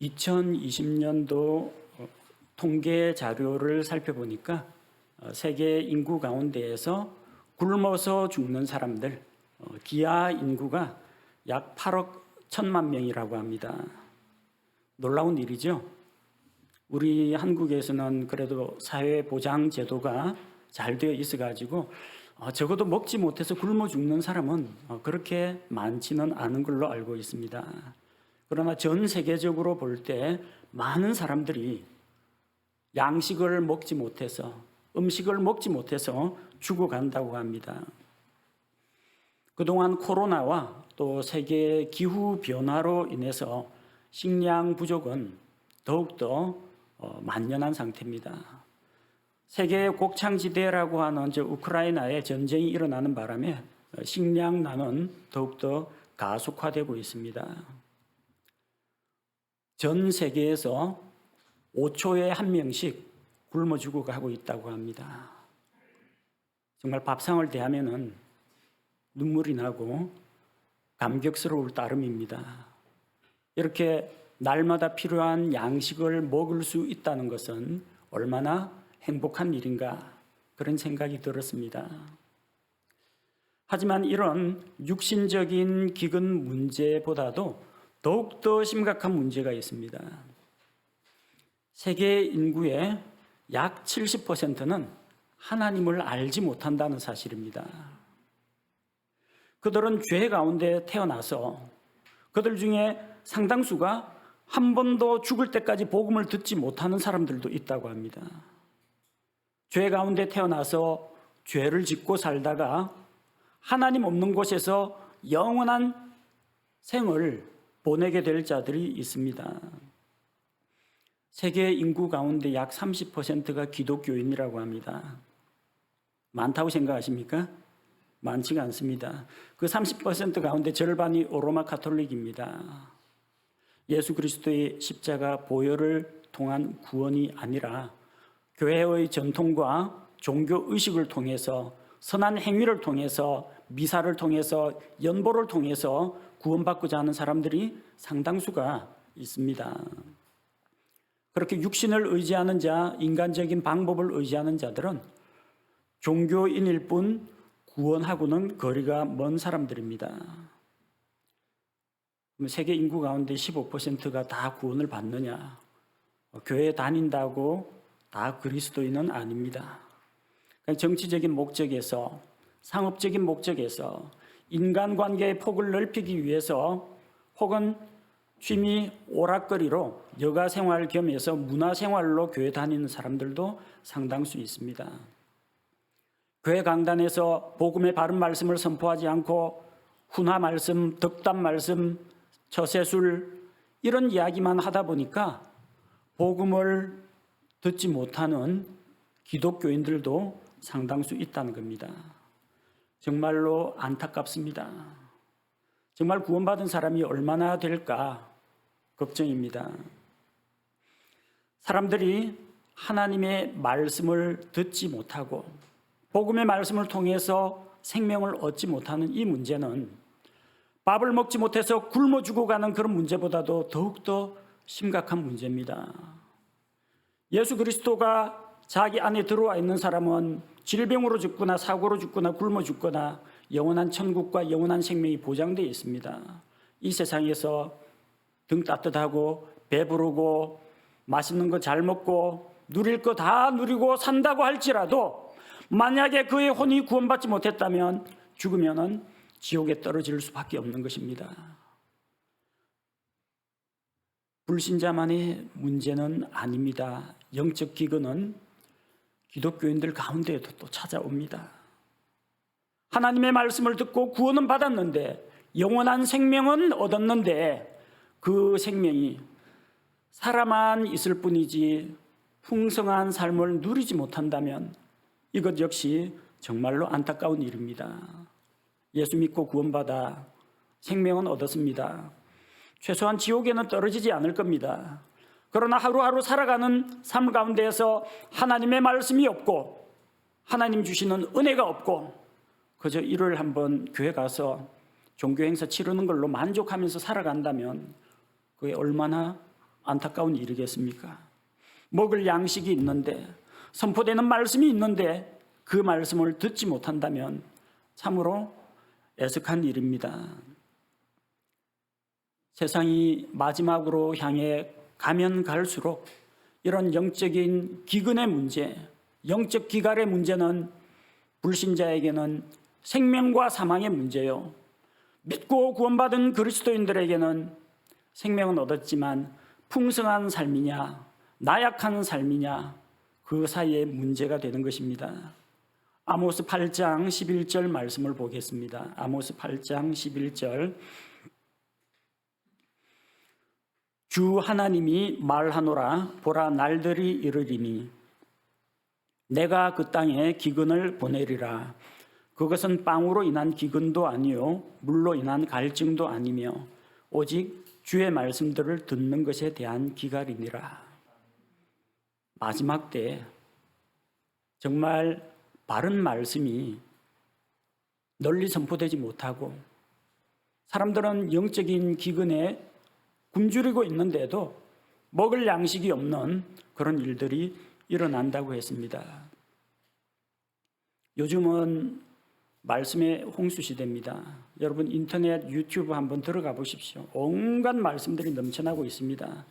2020년도 통계 자료를 살펴보니까 세계 인구 가운데에서 굶어서 죽는 사람들, 기아 인구가 약 8억 1천만 명이라고 합니다. 놀라운 일이죠. 우리 한국에서는 그래도 사회보장 제도가 잘 되어 있어가지고 적어도 먹지 못해서 굶어 죽는 사람은 그렇게 많지는 않은 걸로 알고 있습니다. 그러나 전 세계적으로 볼 때 많은 사람들이 양식을 먹지 못해서, 음식을 먹지 못해서 죽어간다고 합니다. 그동안 코로나와 또 세계 기후 변화로 인해서 식량 부족은 더욱더 만연한 상태입니다. 세계 곡창지대라고 하는 우크라이나에 전쟁이 일어나는 바람에 식량난은 더욱더 가속화되고 있습니다. 전 세계에서 5초에 한 명씩 굶어 죽어가고 있다고 합니다. 정말 밥상을 대하면은 눈물이 나고 감격스러울 따름입니다. 이렇게 날마다 필요한 양식을 먹을 수 있다는 것은 얼마나 행복한 일인가, 그런 생각이 들었습니다. 하지만 이런 육신적인 기근 문제보다도 더욱더 심각한 문제가 있습니다. 세계 인구의 약 70%는 하나님을 알지 못한다는 사실입니다. 그들은 죄 가운데 태어나서 그들 중에 상당수가 한 번도 죽을 때까지 복음을 듣지 못하는 사람들도 있다고 합니다. 죄 가운데 태어나서 죄를 짓고 살다가 하나님 없는 곳에서 영원한 생을 보내게 될 자들이 있습니다. 세계 인구 가운데 약 30%가 기독교인이라고 합니다. 많다고 생각하십니까? 많지가 않습니다. 그 30% 가운데 절반이 로마 가톨릭입니다. 예수 그리스도의 십자가 보혈을 통한 구원이 아니라 교회의 전통과 종교 의식을 통해서, 선한 행위를 통해서, 미사를 통해서, 연보를 통해서 구원받고자 하는 사람들이 상당수가 있습니다. 그렇게 육신을 의지하는 자, 인간적인 방법을 의지하는 자들은 종교인일 뿐 구원하고는 거리가 먼 사람들입니다. 세계 인구 가운데 15%가 다 구원을 받느냐? 교회 다닌다고 다 그리스도인은 아닙니다. 정치적인 목적에서, 상업적인 목적에서, 인간관계의 폭을 넓히기 위해서, 혹은 취미 오락거리로 여가생활 겸해서 문화생활로 교회 다니는 사람들도 상당수 있습니다. 교회 강단에서 복음의 바른 말씀을 선포하지 않고 훈화 말씀, 덕담 말씀, 처세술 이런 이야기만 하다 보니까 복음을 듣지 못하는 기독교인들도 상당수 있다는 겁니다. 정말로 안타깝습니다. 정말 구원받은 사람이 얼마나 될까 걱정입니다. 사람들이 하나님의 말씀을 듣지 못하고 복음의 말씀을 통해서 생명을 얻지 못하는 이 문제는 밥을 먹지 못해서 굶어 죽어가는 그런 문제보다도 더욱더 심각한 문제입니다. 예수 그리스도가 자기 안에 들어와 있는 사람은 질병으로 죽거나 사고로 죽거나 굶어 죽거나 영원한 천국과 영원한 생명이 보장되어 있습니다. 이 세상에서 등 따뜻하고 배부르고 맛있는 거 잘 먹고 누릴 거 다 누리고 산다고 할지라도 만약에 그의 혼이 구원받지 못했다면 죽으면은 지옥에 떨어질 수밖에 없는 것입니다. 불신자만의 문제는 아닙니다. 영적 기근은 기독교인들 가운데에도 또 찾아옵니다. 하나님의 말씀을 듣고 구원은 받았는데, 영원한 생명은 얻었는데 그 생명이 살아만 있을 뿐이지 풍성한 삶을 누리지 못한다면 이것 역시 정말로 안타까운 일입니다. 예수 믿고 구원받아 생명은 얻었습니다. 최소한 지옥에는 떨어지지 않을 겁니다. 그러나 하루하루 살아가는 삶 가운데에서 하나님의 말씀이 없고 하나님 주시는 은혜가 없고 그저 일요일 한번 교회 가서 종교 행사 치르는 걸로 만족하면서 살아간다면 그게 얼마나 안타까운 일이겠습니까? 먹을 양식이 있는데, 선포되는 말씀이 있는데 그 말씀을 듣지 못한다면 참으로 애석한 일입니다. 세상이 마지막으로 향해 가면 갈수록 이런 영적인 기근의 문제, 영적 기갈의 문제는 불신자에게는 생명과 사망의 문제요, 믿고 구원받은 그리스도인들에게는 생명은 얻었지만 풍성한 삶이냐 나약한 삶이냐, 그 사이에 문제가 되는 것입니다. 아모스 8장 11절 말씀을 보겠습니다. 아모스 8장 11절. 주 하나님이 말하노라. 보라, 날들이 이르리니 내가 그 땅에 기근을 보내리라. 그것은 빵으로 인한 기근도 아니요 물로 인한 갈증도 아니며 오직 주의 말씀들을 듣는 것에 대한 기갈이니라. 마지막 때 정말 바른 말씀이 널리 선포되지 못하고 사람들은 영적인 기근에 굶주리고 있는데도 먹을 양식이 없는 그런 일들이 일어난다고 했습니다. 요즘은 말씀의 홍수 시대입니다. 여러분 인터넷 유튜브 한번 들어가 보십시오. 온갖 말씀들이 넘쳐나고 있습니다.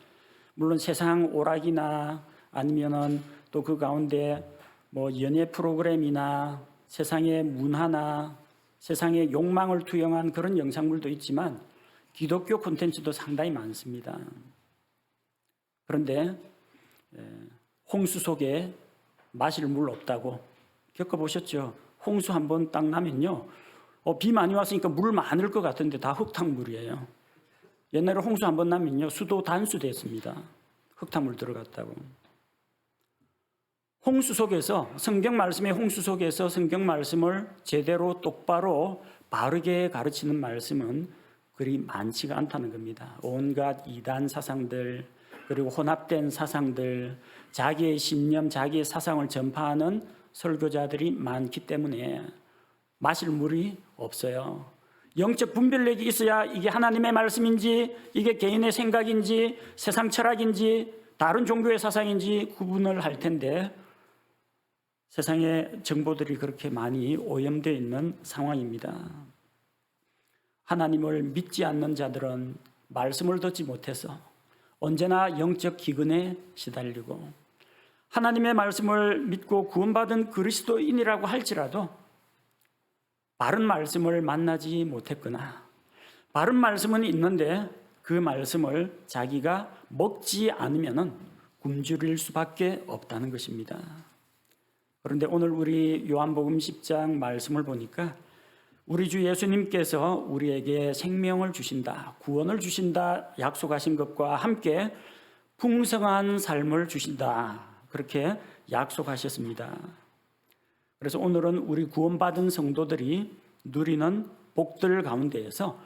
물론 세상 오락이나 아니면은 또 그 가운데 뭐 연예 프로그램이나 세상의 문화나 세상의 욕망을 투영한 그런 영상물도 있지만 기독교 콘텐츠도 상당히 많습니다. 그런데 홍수 속에 마실 물 없다고 겪어보셨죠? 홍수 한번 딱 나면요, 비 많이 왔으니까 물 많을 것 같은데 다 흙탕물이에요. 옛날에 홍수 한번 나면요, 수도 단수됐습니다. 흙탕물 들어갔다고. 홍수 속에서, 성경 말씀의 홍수 속에서 성경 말씀을 제대로 똑바로 바르게 가르치는 말씀은 그리 많지가 않다는 겁니다. 온갖 이단 사상들, 그리고 혼합된 사상들, 자기의 신념, 자기의 사상을 전파하는 설교자들이 많기 때문에 마실 물이 없어요. 영적 분별력이 있어야 이게 하나님의 말씀인지, 이게 개인의 생각인지, 세상 철학인지, 다른 종교의 사상인지 구분을 할 텐데 세상의 정보들이 그렇게 많이 오염되어 있는 상황입니다. 하나님을 믿지 않는 자들은 말씀을 듣지 못해서 언제나 영적 기근에 시달리고, 하나님의 말씀을 믿고 구원받은 그리스도인이라고 할지라도 바른 말씀을 만나지 못했거나, 바른 말씀은 있는데 그 말씀을 자기가 먹지 않으면 굶주릴 수밖에 없다는 것입니다. 그런데 오늘 우리 요한복음 10장 말씀을 보니까 우리 주 예수님께서 우리에게 생명을 주신다, 구원을 주신다 약속하신 것과 함께 풍성한 삶을 주신다, 그렇게 약속하셨습니다. 그래서 오늘은 우리 구원받은 성도들이 누리는 복들 가운데에서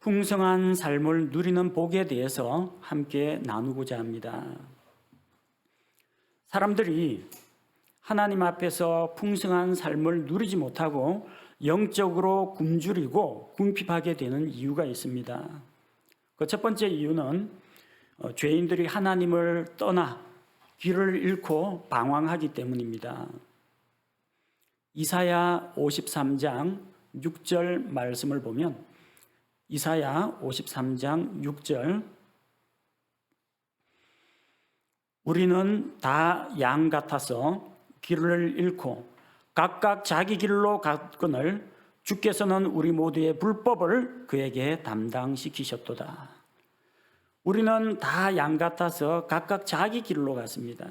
풍성한 삶을 누리는 복에 대해서 함께 나누고자 합니다. 사람들이 하나님 앞에서 풍성한 삶을 누리지 못하고 영적으로 굶주리고 궁핍하게 되는 이유가 있습니다. 그 첫 번째 이유는 죄인들이 하나님을 떠나 길을 잃고 방황하기 때문입니다. 이사야 53장 6절 말씀을 보면, 이사야 53장 6절, 우리는 다 양 같아서 길을 잃고 각각 자기 길로 갔거늘 주께서는 우리 모두의 불법을 그에게 담당시키셨도다. 우리는 다 양 같아서 각각 자기 길로 갔습니다.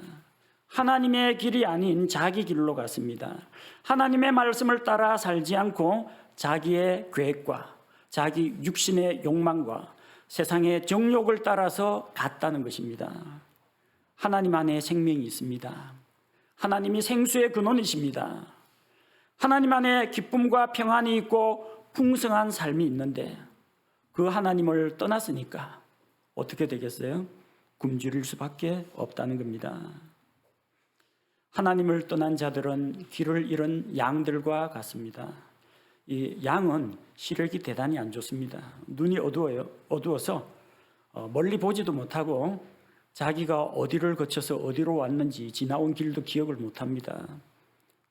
하나님의 길이 아닌 자기 길로 갔습니다. 하나님의 말씀을 따라 살지 않고 자기의 계획과 자기 육신의 욕망과 세상의 정욕을 따라서 갔다는 것입니다. 하나님 안에 생명이 있습니다. 하나님이 생수의 근원이십니다. 하나님 안에 기쁨과 평안이 있고 풍성한 삶이 있는데 그 하나님을 떠났으니까 어떻게 되겠어요? 굶주릴 수밖에 없다는 겁니다. 하나님을 떠난 자들은 길을 잃은 양들과 같습니다. 이 양은 시력이 대단히 안 좋습니다. 눈이 어두워서 멀리 보지도 못하고 자기가 어디를 거쳐서 어디로 왔는지 지나온 길도 기억을 못합니다.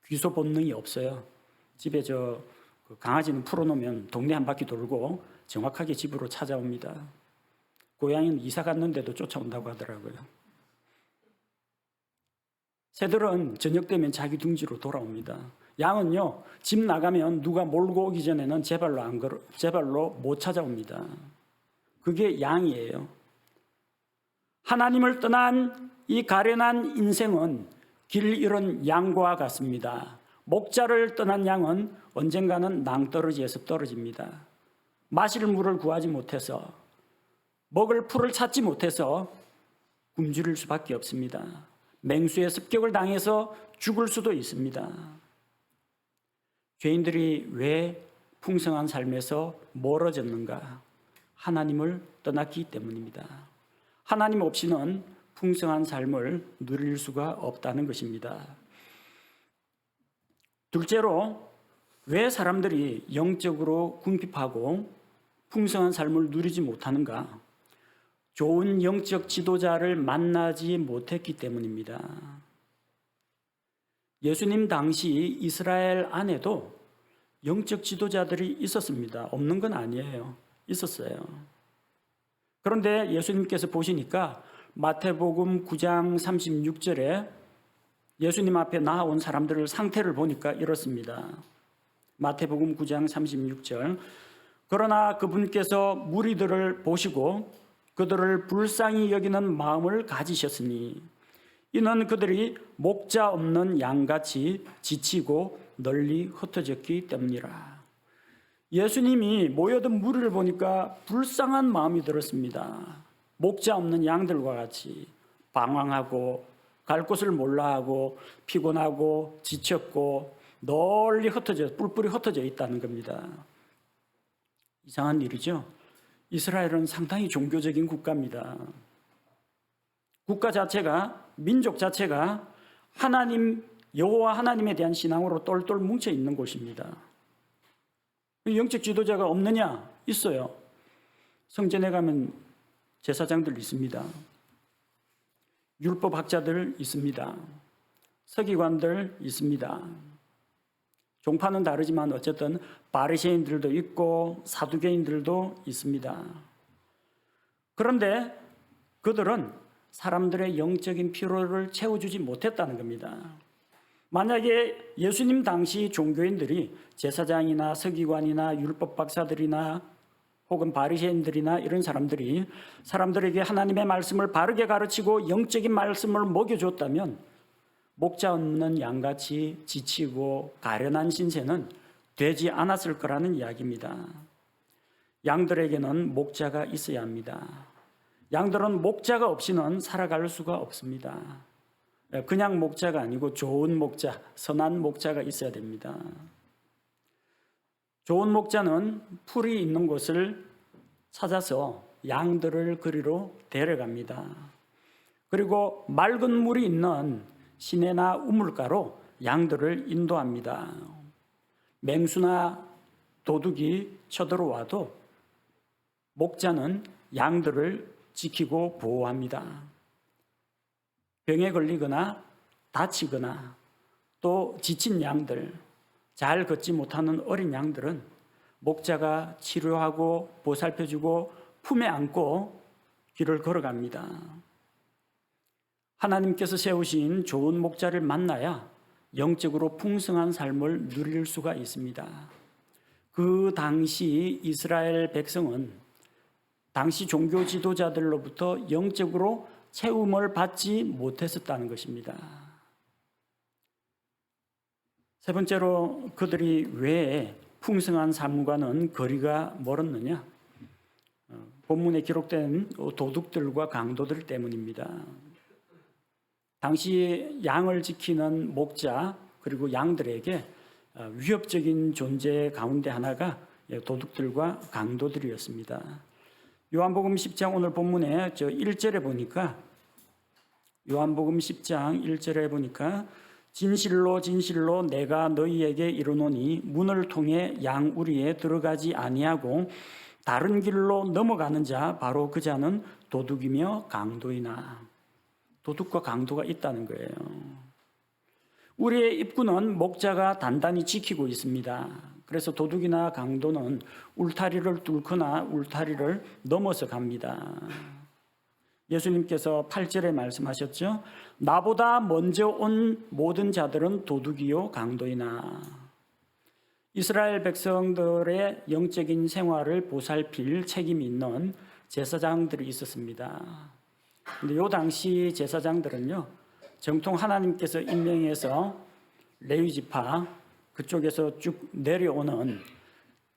귀소 본능이 없어요. 집에 그 강아지는 풀어놓으면 동네 한 바퀴 돌고 정확하게 집으로 찾아옵니다. 고양이는 이사 갔는데도 쫓아온다고 하더라고요. 새들은 저녁 되면 자기 둥지로 돌아옵니다. 양은요, 집 나가면 누가 몰고 오기 전에는 제발로 못 찾아옵니다. 그게 양이에요. 하나님을 떠난 이 가련한 인생은 길 잃은 양과 같습니다. 목자를 떠난 양은 언젠가는 낭떠러지에서 떨어집니다. 마실 물을 구하지 못해서, 먹을 풀을 찾지 못해서 굶주릴 수밖에 없습니다. 맹수의 습격을 당해서 죽을 수도 있습니다. 죄인들이 왜 풍성한 삶에서 멀어졌는가? 하나님을 떠났기 때문입니다. 하나님 없이는 풍성한 삶을 누릴 수가 없다는 것입니다. 둘째로, 왜 사람들이 영적으로 궁핍하고 풍성한 삶을 누리지 못하는가? 좋은 영적 지도자를 만나지 못했기 때문입니다. 예수님 당시 이스라엘 안에도 영적 지도자들이 있었습니다. 없는 건 아니에요. 있었어요. 그런데 예수님께서 보시니까 마태복음 9장 36절에 예수님 앞에 나아온 사람들을 상태를 보니까 이렇습니다. 마태복음 9장 36절. 그러나 그분께서 무리들을 보시고 그들을 불쌍히 여기는 마음을 가지셨으니 이는 그들이 목자 없는 양같이 지치고 널리 흩어졌기 때문이라. 예수님이 모여든 무리를 보니까 불쌍한 마음이 들었습니다. 목자 없는 양들과 같이 방황하고 갈 곳을 몰라하고 피곤하고 지쳤고 널리 뿔뿔이 흩어져 있다는 겁니다. 이상한 일이죠. 이스라엘은 상당히 종교적인 국가입니다. 국가 자체가, 민족 자체가 하나님, 여호와 하나님에 대한 신앙으로 똘똘 뭉쳐 있는 곳입니다. 영적 지도자가 없느냐? 있어요. 성전에 가면 제사장들 있습니다. 율법학자들 있습니다. 서기관들 있습니다. 종파는 다르지만 어쨌든 바리새인들도 있고 사두개인들도 있습니다. 그런데 그들은 사람들의 영적인 필요를 채워주지 못했다는 겁니다. 만약에 예수님 당시 종교인들이 제사장이나 서기관이나 율법 박사들이나 혹은 바리새인들이나 이런 사람들이 사람들에게 하나님의 말씀을 바르게 가르치고 영적인 말씀을 먹여줬다면 목자 없는 양같이 지치고 가련한 신세는 되지 않았을 거라는 이야기입니다. 양들에게는 목자가 있어야 합니다. 양들은 목자가 없이는 살아갈 수가 없습니다. 그냥 목자가 아니고 좋은 목자, 선한 목자가 있어야 됩니다. 좋은 목자는 풀이 있는 곳을 찾아서 양들을 그리로 데려갑니다. 그리고 맑은 물이 있는 시내나 우물가로 양들을 인도합니다. 맹수나 도둑이 쳐들어와도 목자는 양들을 지키고 보호합니다. 병에 걸리거나 다치거나 또 지친 양들, 잘 걷지 못하는 어린 양들은 목자가 치료하고 보살펴주고 품에 안고 길을 걸어갑니다. 하나님께서 세우신 좋은 목자를 만나야 영적으로 풍성한 삶을 누릴 수가 있습니다. 그 당시 이스라엘 백성은 당시 종교 지도자들로부터 영적으로 채움을 받지 못했었다는 것입니다. 세 번째로 그들이 왜 풍성한 삶과는 거리가 멀었느냐? 본문에 기록된 도둑들과 강도들 때문입니다. 당시 양을 지키는 목자 그리고 양들에게 위협적인 존재 가운데 하나가 도둑들과 강도들이었습니다. 요한복음 10장 오늘 본문에 1절에 보니까 요한복음 10장 1절에 보니까 진실로 진실로 내가 너희에게 이르노니 문을 통해 양 우리에 들어가지 아니하고 다른 길로 넘어가는 자, 바로 그 자는 도둑이며 강도이나. 도둑과 강도가 있다는 거예요. 우리의 입구는 목자가 단단히 지키고 있습니다. 그래서 도둑이나 강도는 울타리를 뚫거나 울타리를 넘어서 갑니다. 예수님께서 8절에 말씀하셨죠. 나보다 먼저 온 모든 자들은 도둑이요 강도이나. 이스라엘 백성들의 영적인 생활을 보살필 책임이 있는 제사장들이 있었습니다. 근데 요 당시 제사장들은요, 정통 하나님께서 임명해서 레위 지파 그쪽에서 쭉 내려오는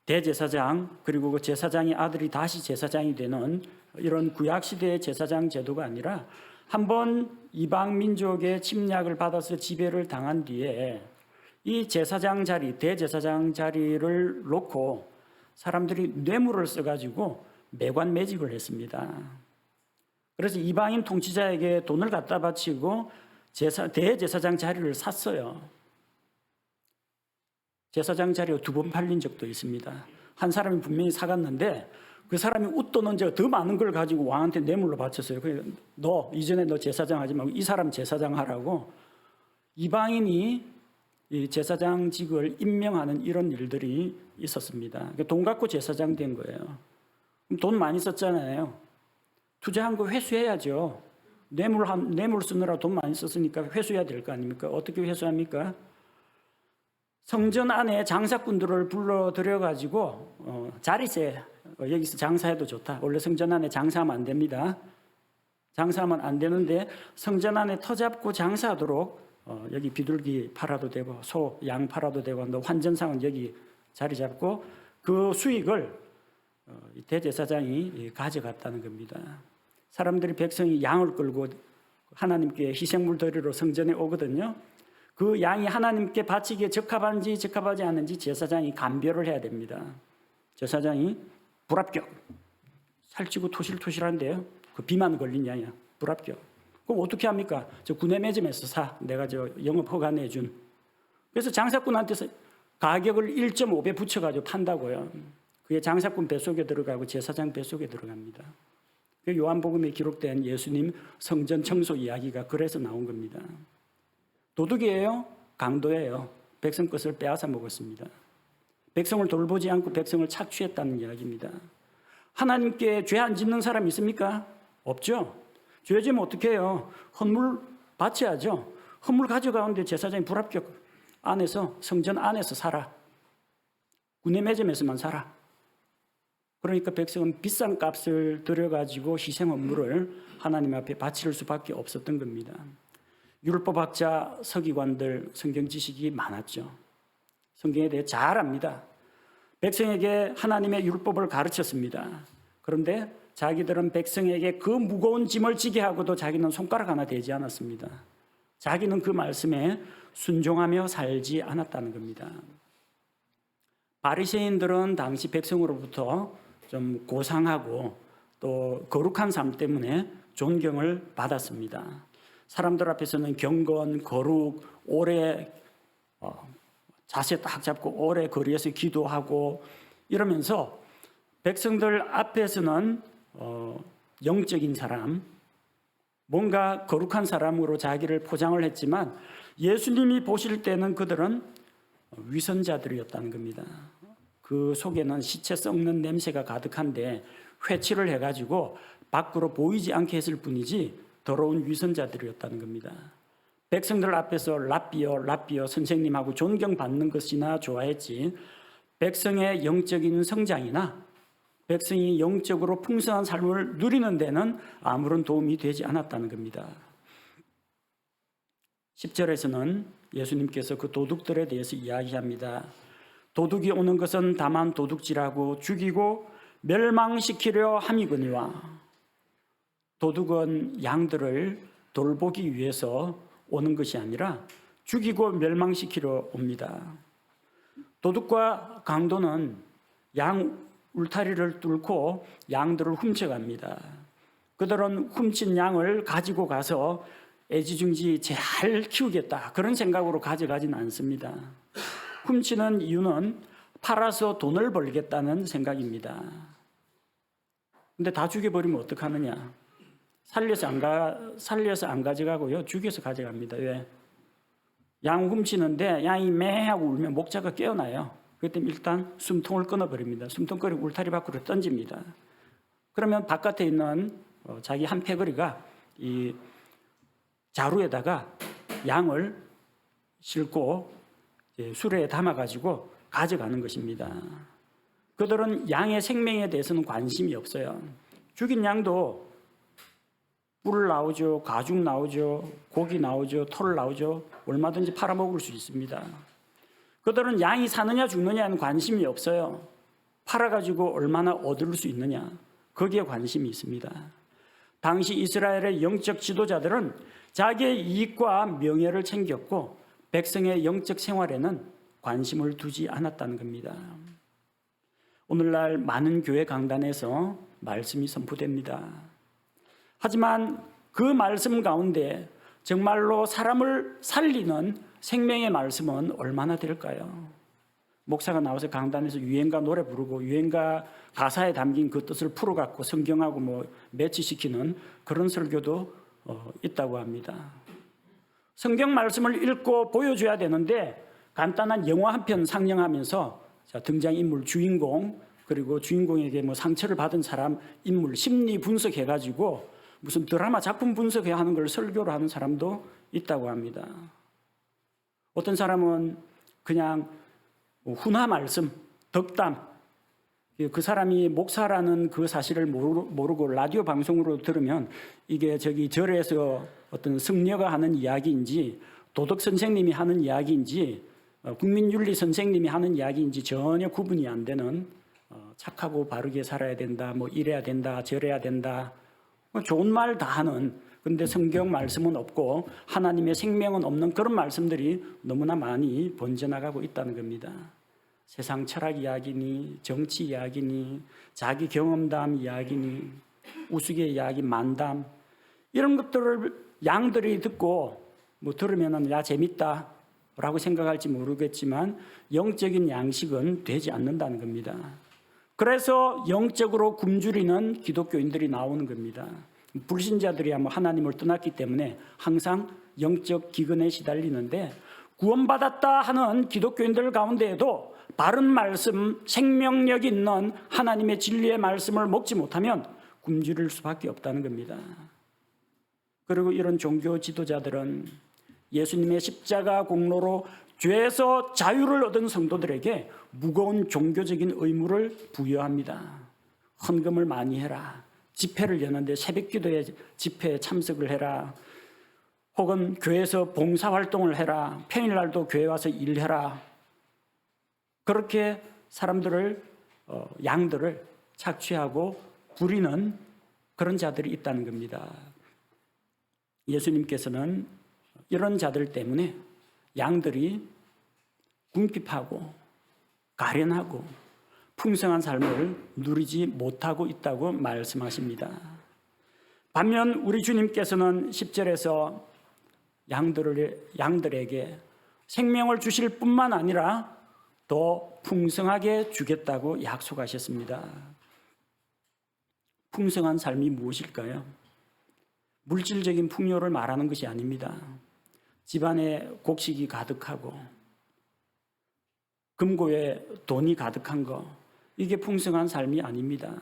대제사장, 그리고 그 제사장의 아들이 다시 제사장이 되는 이런 구약 시대의 제사장 제도가 아니라 한번 이방 민족의 침략을 받아서 지배를 당한 뒤에 이 제사장 자리, 대제사장 자리를 놓고 사람들이 뇌물을 써가지고 매관매직을 했습니다. 그래서 이방인 통치자에게 돈을 갖다 바치고 대제사장 자리를 샀어요. 제사장 자리가 2번 팔린 적도 있습니다. 한 사람이 분명히 사갔는데 그 사람이 웃도는 더 많은 걸 가지고 왕한테 뇌물로 바쳤어요. 그러니까 이전에 너 제사장 하지 말고 이 사람 제사장 하라고 이방인이 이 제사장직을 임명하는 이런 일들이 있었습니다. 그러니까 돈 갖고 제사장 된 거예요. 그럼 돈 많이 썼잖아요. 투자한 거 회수해야죠. 뇌물 쓰느라 돈 많이 썼으니까 회수해야 될 거 아닙니까? 어떻게 회수합니까? 성전 안에 장사꾼들을 불러들여가지고 자리세, 여기서 장사해도 좋다. 원래 성전 안에 장사하면 안 됩니다. 장사하면 안 되는데 성전 안에 터 잡고 장사하도록 여기 비둘기 팔아도 되고 소, 양 팔아도 되고 너 환전상은 여기 자리 잡고 그 수익을 대제사장이 가져갔다는 겁니다. 사람들이 백성이 양을 끌고 하나님께 희생물 드리러 성전에 오거든요. 그 양이 하나님께 바치기에 적합한지 적합하지 않은지 제사장이 감별을 해야 됩니다. 제사장이 불합격, 살찌고 토실토실한데요. 그 비만 걸린 양이야. 불합격. 그럼 어떻게 합니까? 저 구내 매점에서 사. 내가 저 영업 허가 내준. 그래서 장사꾼한테서 가격을 1.5배 붙여가지고 판다고요. 그게 장사꾼 뱃속에 들어가고 제사장 뱃속에 들어갑니다. 요한복음에 기록된 예수님 성전 청소 이야기가 그래서 나온 겁니다. 도둑이에요? 강도예요. 백성 것을 빼앗아 먹었습니다. 백성을 돌보지 않고 백성을 착취했다는 이야기입니다. 하나님께 죄 안 짓는 사람 있습니까? 없죠. 죄 지면 어떻게 해요? 헌물 바쳐야죠. 헌물 가져가는데 제사장이 불합격 안에서 성전 안에서 살아. 구내 매점에서만 살아. 그러니까 백성은 비싼 값을 들여가지고 희생 헌물을 하나님 앞에 바칠 수밖에 없었던 겁니다. 율법학자, 서기관들, 성경 지식이 많았죠. 성경에 대해 잘 압니다. 백성에게 하나님의 율법을 가르쳤습니다. 그런데 자기들은 백성에게 그 무거운 짐을 지게 하고도 자기는 손가락 하나 대지 않았습니다. 자기는 그 말씀에 순종하며 살지 않았다는 겁니다. 바리새인들은 당시 백성으로부터 좀 고상하고 또 거룩한 삶 때문에 존경을 받았습니다. 사람들 앞에서는 경건, 거룩, 오래 자세 딱 잡고 오래 거리에서 기도하고 이러면서 백성들 앞에서는 영적인 사람, 뭔가 거룩한 사람으로 자기를 포장을 했지만 예수님이 보실 때는 그들은 위선자들이었다는 겁니다. 그 속에는 시체 썩는 냄새가 가득한데 회치를 해가지고 밖으로 보이지 않게 했을 뿐이지 더러운 위선자들이었다는 겁니다. 백성들 앞에서 랍비어 선생님하고 존경받는 것이나 좋아했지 백성의 영적인 성장이나 백성이 영적으로 풍성한 삶을 누리는 데는 아무런 도움이 되지 않았다는 겁니다. 10절에서는 예수님께서 그 도둑들에 대해서 이야기합니다. 도둑이 오는 것은 다만 도둑질하고 죽이고 멸망시키려 함이거니와. 도둑은 양들을 돌보기 위해서 오는 것이 아니라 죽이고 멸망시키려 옵니다. 도둑과 강도는 양 울타리를 뚫고 양들을 훔쳐갑니다. 그들은 훔친 양을 가지고 가서 애지중지 잘 키우겠다 그런 생각으로 가져가진 않습니다. 훔치는 이유는 팔아서 돈을 벌겠다는 생각입니다. 근데 다 죽여버리면 어떡하느냐? 살려서 안 가져가고요. 죽여서 가져갑니다. 왜? 양 훔치는데 양이 매 하고 울면 목자가 깨어나요. 그때 일단 숨통을 끊어버립니다. 숨통 끊고 울타리 밖으로 던집니다. 그러면 바깥에 있는 자기 한 패거리가 이 자루에다가 양을 싣고 수레에 담아가지고 가져가는 것입니다. 그들은 양의 생명에 대해서는 관심이 없어요. 죽인 양도 뿔 나오죠, 가죽 나오죠, 고기 나오죠, 털 나오죠. 얼마든지 팔아먹을 수 있습니다. 그들은 양이 사느냐 죽느냐는 관심이 없어요. 팔아가지고 얼마나 얻을 수 있느냐, 거기에 관심이 있습니다. 당시 이스라엘의 영적 지도자들은 자기의 이익과 명예를 챙겼고 백성의 영적 생활에는 관심을 두지 않았다는 겁니다. 오늘날 많은 교회 강단에서 말씀이 선포됩니다. 하지만 그 말씀 가운데 정말로 사람을 살리는 생명의 말씀은 얼마나 될까요? 목사가 나와서 강단에서 유행가 노래 부르고 유행가 가사에 담긴 그 뜻을 풀어갖고 성경하고 매치시키는 그런 설교도 있다고 합니다. 성경 말씀을 읽고 보여줘야 되는데 간단한 영화 한 편 상영하면서 등장인물 주인공 그리고 주인공에게 상처를 받은 사람 인물 심리 분석해가지고 무슨 드라마 작품 분석하는 걸 설교로 하는 사람도 있다고 합니다. 어떤 사람은 그냥 훈화 말씀, 덕담, 그 사람이 목사라는 그 사실을 모르고 라디오 방송으로 들으면 이게 절에서 어떤 승려가 하는 이야기인지 도덕 선생님이 하는 이야기인지 국민윤리 선생님이 하는 이야기인지 전혀 구분이 안 되는 착하고 바르게 살아야 된다, 이래야 된다, 저래야 된다, 좋은 말 다 하는, 근데 성경 말씀은 없고 하나님의 생명은 없는 그런 말씀들이 너무나 많이 번져나가고 있다는 겁니다. 세상 철학 이야기니 정치 이야기니 자기 경험담 이야기니 우스개 이야기 만담 이런 것들을 양들이 듣고 들으면은 야 재밌다 라고 생각할지 모르겠지만 영적인 양식은 되지 않는다는 겁니다. 그래서 영적으로 굶주리는 기독교인들이 나오는 겁니다. 불신자들이 하나님을 떠났기 때문에 항상 영적 기근에 시달리는데 구원받았다 하는 기독교인들 가운데에도 바른 말씀, 생명력 있는 하나님의 진리의 말씀을 먹지 못하면 굶주릴 수밖에 없다는 겁니다. 그리고 이런 종교 지도자들은 예수님의 십자가 공로로 죄에서 자유를 얻은 성도들에게 무거운 종교적인 의무를 부여합니다. 헌금을 많이 해라. 집회를 여는데 새벽기도에 집회에 참석을 해라. 혹은 교회에서 봉사활동을 해라. 평일날도 교회 와서 일해라. 그렇게 사람들을 양들을 착취하고 부리는 그런 자들이 있다는 겁니다. 예수님께서는 이런 자들 때문에 양들이 궁핍하고 가련하고 풍성한 삶을 누리지 못하고 있다고 말씀하십니다. 반면 우리 주님께서는 10절에서 양들에게 생명을 주실 뿐만 아니라 더 풍성하게 주겠다고 약속하셨습니다. 풍성한 삶이 무엇일까요? 물질적인 풍요를 말하는 것이 아닙니다. 집안에 곡식이 가득하고 금고에 돈이 가득한 거, 이게 풍성한 삶이 아닙니다.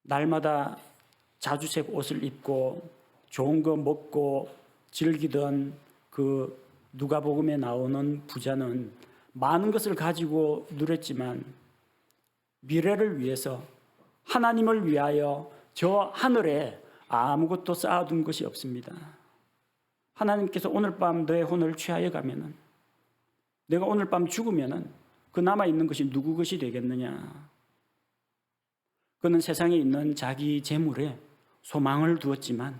날마다 자주색 옷을 입고 좋은 거 먹고 즐기던 그 누가복음에 나오는 부자는 많은 것을 가지고 누렸지만 미래를 위해서 하나님을 위하여 저 하늘에 아무것도 쌓아둔 것이 없습니다. 하나님께서 오늘 밤 너의 혼을 취하여 가면은, 내가 오늘 밤 죽으면은 그 남아있는 것이 누구 것이 되겠느냐? 그는 세상에 있는 자기 재물에 소망을 두었지만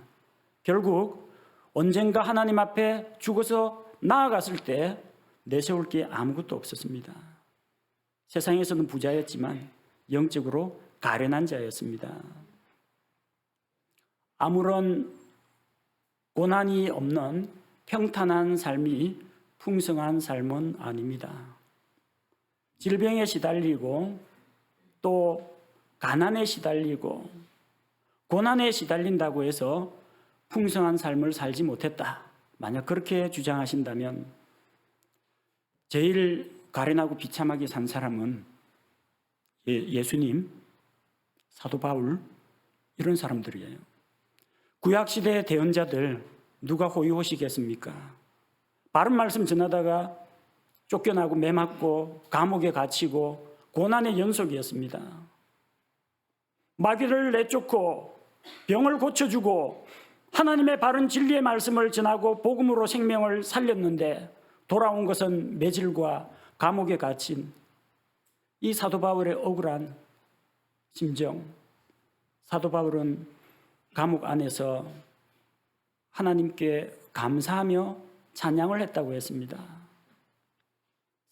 결국 언젠가 하나님 앞에 죽어서 나아갔을 때 내세울 게 아무것도 없었습니다. 세상에서는 부자였지만 영적으로 가련한 자였습니다. 아무런 고난이 없는 평탄한 삶이 풍성한 삶은 아닙니다. 질병에 시달리고 또 가난에 시달리고 고난에 시달린다고 해서 풍성한 삶을 살지 못했다. 만약 그렇게 주장하신다면 제일 가련하고 비참하게 산 사람은 예수님, 사도 바울 이런 사람들이에요. 구약시대의 대언자들 누가 호의호식했습니까? 바른 말씀 전하다가 쫓겨나고 매맞고 감옥에 갇히고 고난의 연속이었습니다. 마귀를 내쫓고 병을 고쳐주고 하나님의 바른 진리의 말씀을 전하고 복음으로 생명을 살렸는데 돌아온 것은 매질과 감옥에 갇힌 이 사도 바울의 억울한 심정. 사도 바울은 감옥 안에서 하나님께 감사하며 찬양을 했다고 했습니다.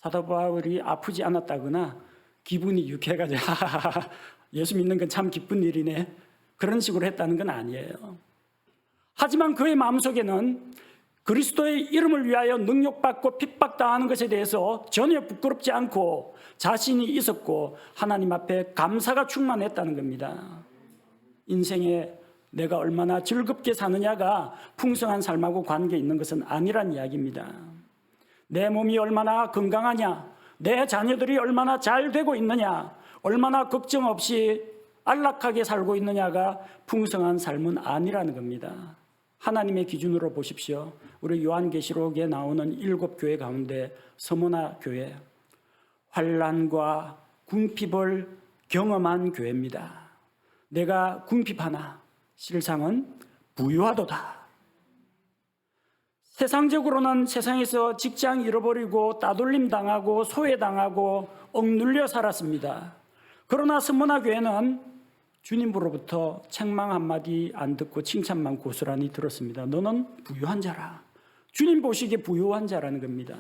사도 바울이 아프지 않았다거나 기분이 유쾌해가지고 예수 믿는 건 참 기쁜 일이네 그런 식으로 했다는 건 아니에요. 하지만 그의 마음속에는 그리스도의 이름을 위하여 능욕받고 핍박당하는 것에 대해서 전혀 부끄럽지 않고 자신이 있었고 하나님 앞에 감사가 충만했다는 겁니다. 인생에 내가 얼마나 즐겁게 사느냐가 풍성한 삶하고 관계 있는 것은 아니란 이야기입니다. 내 몸이 얼마나 건강하냐, 내 자녀들이 얼마나 잘 되고 있느냐, 얼마나 걱정 없이 안락하게 살고 있느냐가 풍성한 삶은 아니라는 겁니다. 하나님의 기준으로 보십시오. 우리 요한계시록에 나오는 7교회 가운데 서머나 교회, 환난과 궁핍을 경험한 교회입니다. 내가 궁핍하나 실상은 부유하도다. 세상적으로는 세상에서 직장 잃어버리고 따돌림 당하고 소외당하고 억눌려 살았습니다. 그러나 서머나 교회는 주님으로부터 책망 한마디 안 듣고 칭찬만 고스란히 들었습니다. 너는 부유한 자라. 주님 보시기에 부유한 자라는 겁니다.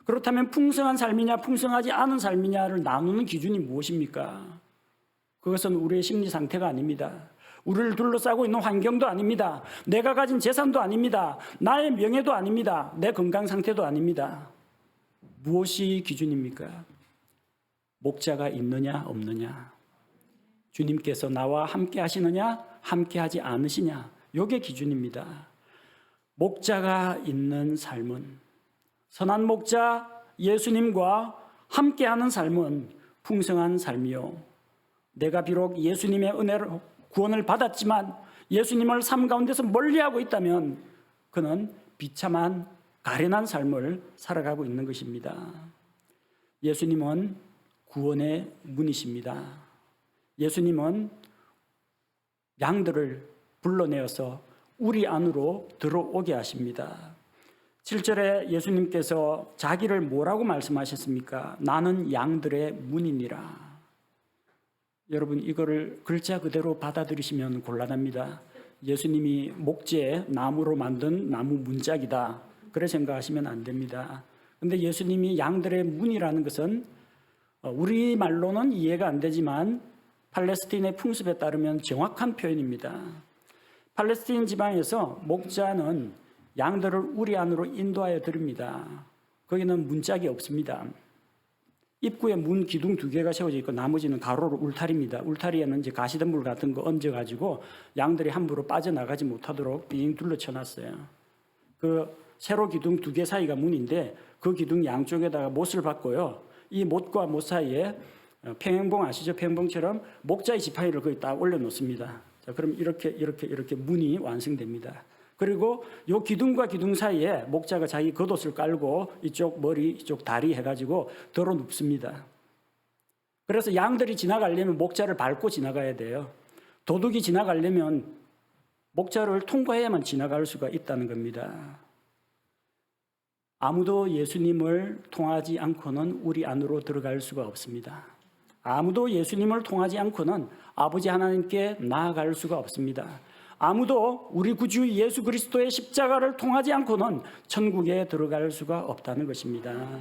그렇다면 풍성한 삶이냐 풍성하지 않은 삶이냐를 나누는 기준이 무엇입니까? 그것은 우리의 심리 상태가 아닙니다. 우리를 둘러싸고 있는 환경도 아닙니다. 내가 가진 재산도 아닙니다. 나의 명예도 아닙니다. 내 건강 상태도 아닙니다. 무엇이 기준입니까? 목자가 있느냐 없느냐, 주님께서 나와 함께 하시느냐 함께 하지 않으시냐, 이게 기준입니다. 목자가 있는 삶은, 선한 목자 예수님과 함께하는 삶은 풍성한 삶이요, 내가 비록 예수님의 은혜로 구원을 받았지만 예수님을 삶 가운데서 멀리하고 있다면 그는 비참한 가련한 삶을 살아가고 있는 것입니다. 예수님은 구원의 문이십니다. 예수님은 양들을 불러내어서 우리 안으로 들어오게 하십니다. 7절에 예수님께서 자기를 뭐라고 말씀하셨습니까? 나는 양들의 문이니라. 여러분, 이거를 글자 그대로 받아들이시면 곤란합니다. 예수님이 목재, 나무로 만든 나무 문짝이다, 그래 생각하시면 안 됩니다. 그런데 예수님이 양들의 문이라는 것은 우리말로는 이해가 안 되지만 팔레스틴의 풍습에 따르면 정확한 표현입니다. 팔레스틴 지방에서 목자는 양들을 우리 안으로 인도하여 드립니다. 거기는 문짝이 없습니다. 입구에 문 기둥 2개가 세워져 있고 나머지는 가로로 울타리입니다. 울타리에는 이제 가시덤불 같은 거 얹어가지고 양들이 함부로 빠져나가지 못하도록 빙 둘러쳐 놨어요. 그 세로 기둥 2개 사이가 문인데 그 기둥 양쪽에다가 못을 박고요, 이 못과 못 사이에 평행봉 아시죠? 평행봉처럼 목자의 지팡이를 거기 딱 올려놓습니다. 자, 그럼 이렇게 문이 완성됩니다. 그리고 이 기둥과 기둥 사이에 목자가 자기 겉옷을 깔고 이쪽 머리, 이쪽 다리 해가지고 덜어 눕습니다. 그래서 양들이 지나가려면 목자를 밟고 지나가야 돼요. 도둑이 지나가려면 목자를 통과해야만 지나갈 수가 있다는 겁니다. 아무도 예수님을 통하지 않고는 우리 안으로 들어갈 수가 없습니다. 아무도 예수님을 통하지 않고는 아버지 하나님께 나아갈 수가 없습니다. 아무도 우리 구주 예수 그리스도의 십자가를 통하지 않고는 천국에 들어갈 수가 없다는 것입니다.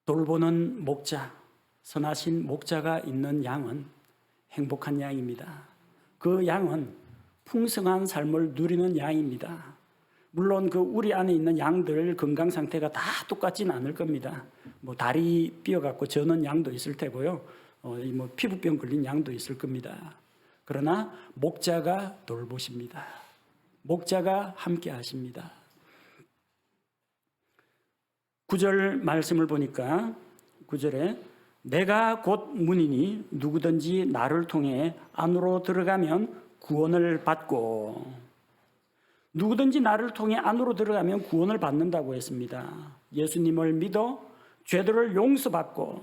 돌보는 목자, 선하신 목자가 있는 양은 행복한 양입니다. 그 양은 풍성한 삶을 누리는 양입니다. 물론 그 우리 안에 있는 양들 건강 상태가 다 똑같지는 않을 겁니다. 뭐 다리 삐어갖고 저는 양도 있을 테고요. 뭐 피부병 걸린 양도 있을 겁니다. 그러나 목자가 돌보십니다. 목자가 함께 하십니다. 9절 말씀을 보니까 9절에 내가 곧 문이니 누구든지 나를 통해 안으로 들어가면 구원을 받고, 누구든지 나를 통해 안으로 들어가면 구원을 받는다고 했습니다. 예수님을 믿어 죄들을 용서받고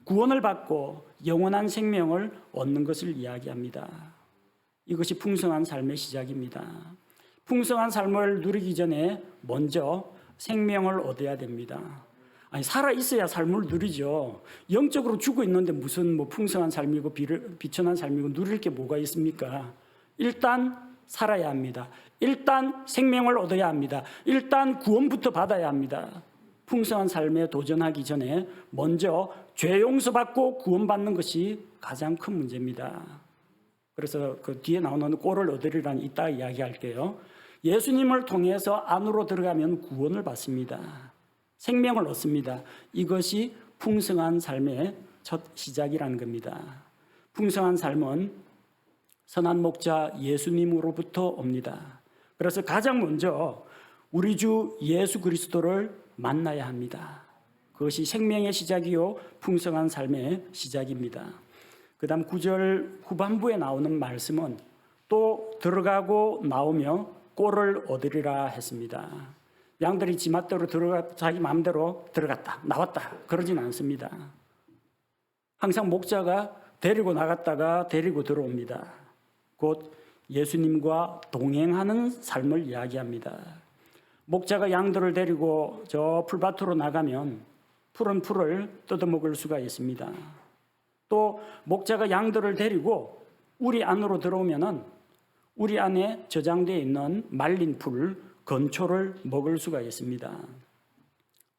구원을 받고 영원한 생명을 얻는 것을 이야기합니다. 이것이 풍성한 삶의 시작입니다. 풍성한 삶을 누리기 전에 먼저 생명을 얻어야 됩니다. 아니, 살아 있어야 삶을 누리죠. 영적으로 죽어 있는데 무슨 뭐 풍성한 삶이고 비천한 삶이고 누릴 게 뭐가 있습니까? 일단 살아야 합니다. 일단 생명을 얻어야 합니다. 일단 구원부터 받아야 합니다. 풍성한 삶에 도전하기 전에 먼저 죄 용서받고 구원받는 것이 가장 큰 문제입니다. 그래서 그 뒤에 나오는 꼴을 얻으리라는 이따 이야기할게요. 예수님을 통해서 안으로 들어가면 구원을 받습니다. 생명을 얻습니다. 이것이 풍성한 삶의 첫 시작이라는 겁니다. 풍성한 삶은 선한 목자 예수님으로부터 옵니다. 그래서 가장 먼저 우리 주 예수 그리스도를 만나야 합니다. 그것이 생명의 시작이요 풍성한 삶의 시작입니다. 그 다음 9절 후반부에 나오는 말씀은 또 들어가고 나오며 꼴을 얻으리라 했습니다. 양들이 지맛대로 자기 마음대로 들어갔다 나왔다 그러진 않습니다. 항상 목자가 데리고 나갔다가 데리고 들어옵니다. 곧 예수님과 동행하는 삶을 이야기합니다. 목자가 양들을 데리고 저 풀밭으로 나가면 푸른 풀을 뜯어먹을 수가 있습니다. 또 목자가 양들을 데리고 우리 안으로 들어오면은 우리 안에 저장되어 있는 말린 풀, 건초를 먹을 수가 있습니다.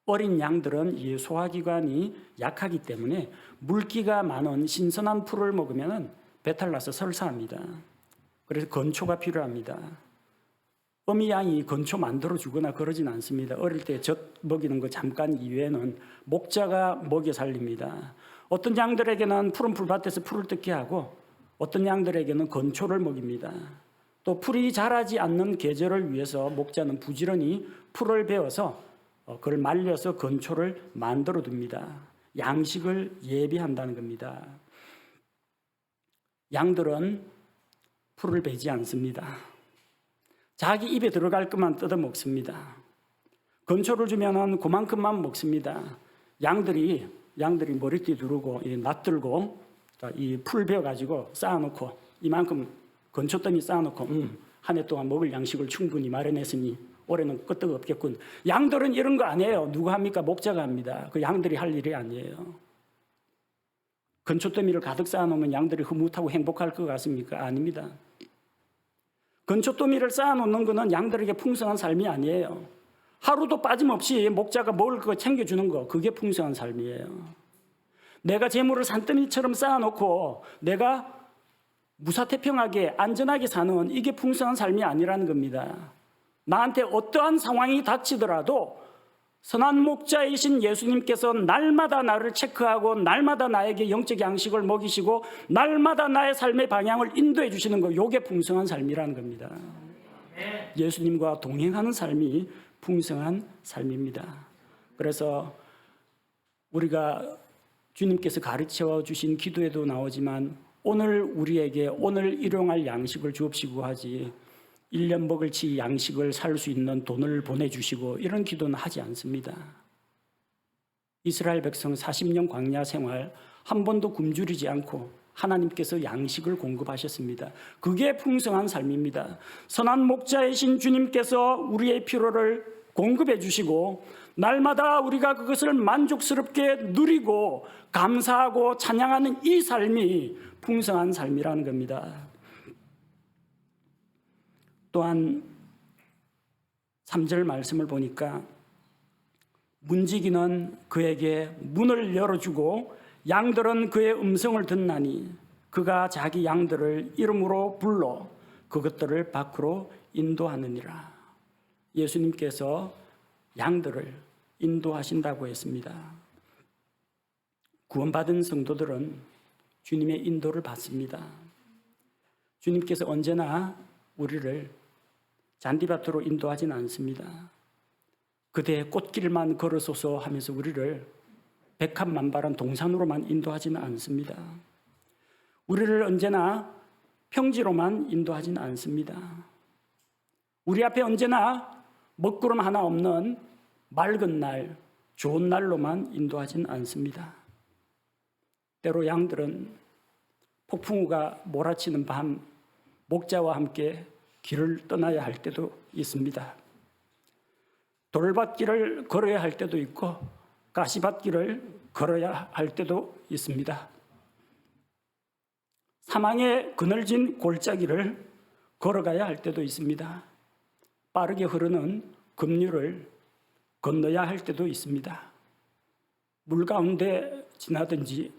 어린 양들은 이 소화기관이 약하기 때문에 물기가 많은 신선한 풀을 먹으면 배탈 나서 설사합니다. 그래서 건초가 필요합니다. 어미 양이 건초 만들어 주거나 그러진 않습니다. 어릴 때 젖 먹이는 거 잠깐 이외에는 목자가 먹여 살립니다. 어떤 양들에게는 푸른 풀밭에서 풀을 뜯게 하고 어떤 양들에게는 건초를 먹입니다. 또 풀이 자라지 않는 계절을 위해서 목자는 부지런히 풀을 베어서 그걸 말려서 건초를 만들어 둡니다. 양식을 예비한다는 겁니다. 양들은 풀을 베지 않습니다. 자기 입에 들어갈 것만 뜯어 먹습니다. 건초를 주면은 그만큼만 먹습니다. 양들이 머리띠 두르고 낯들고 이 풀 베어 가지고 쌓아놓고 이만큼 건초더미 쌓아놓고 한 해 동안 먹을 양식을 충분히 마련했으니 올해는 끄떡 없겠군. 양들은 이런 거 안 해요. 누가 합니까? 목자가 합니다. 그 양들이 할 일이 아니에요. 건초더미를 가득 쌓아놓으면 양들이 흐뭇하고 행복할 것 같습니까? 아닙니다. 건초더미를 쌓아놓는 것은 양들에게 풍성한 삶이 아니에요. 하루도 빠짐없이 목자가 먹을 거 챙겨주는 거, 그게 풍성한 삶이에요. 내가 재물을 산더미처럼 쌓아놓고 내가 무사태평하게 안전하게 사는 이게 풍성한 삶이 아니라는 겁니다. 나한테 어떠한 상황이 닥치더라도 선한 목자이신 예수님께서 날마다 나를 체크하고 날마다 나에게 영적 양식을 먹이시고 날마다 나의 삶의 방향을 인도해 주시는 거, 이게 풍성한 삶이라는 겁니다. 예수님과 동행하는 삶이 풍성한 삶입니다. 그래서 우리가 주님께서 가르쳐 주신 기도에도 나오지만 오늘 우리에게 오늘 일용할 양식을 주옵시고 하지 1년 먹을 치 양식을 살 수 있는 돈을 보내주시고 이런 기도는 하지 않습니다. 이스라엘 백성 40년 광야 생활 한 번도 굶주리지 않고 하나님께서 양식을 공급하셨습니다. 그게 풍성한 삶입니다. 선한 목자이신 주님께서 우리의 필요를 공급해 주시고 날마다 우리가 그것을 만족스럽게 누리고 감사하고 찬양하는 이 삶이 풍성한 삶이라는 겁니다. 또한 3절 말씀을 보니까 문지기는 그에게 문을 열어주고 양들은 그의 음성을 듣나니 그가 자기 양들을 이름으로 불러 그것들을 밖으로 인도하느니라. 예수님께서 양들을 인도하신다고 했습니다. 구원받은 성도들은 주님의 인도를 받습니다. 주님께서 언제나 우리를 잔디밭으로 인도하지는 않습니다. 그대의 꽃길만 걸어소서 하면서 우리를 백합만발한 동산으로만 인도하지는 않습니다. 우리를 언제나 평지로만 인도하지는 않습니다. 우리 앞에 언제나 먹구름 하나 없는 맑은 날, 좋은 날로만 인도하지는 않습니다. 때로 양들은 폭풍우가 몰아치는 밤 목자와 함께 길을 떠나야 할 때도 있습니다. 돌밭길을 걸어야 할 때도 있고 가시밭길을 걸어야 할 때도 있습니다. 사망의 그늘진 골짜기를 걸어가야 할 때도 있습니다. 빠르게 흐르는 급류를 건너야 할 때도 있습니다. 물 가운데 지나든지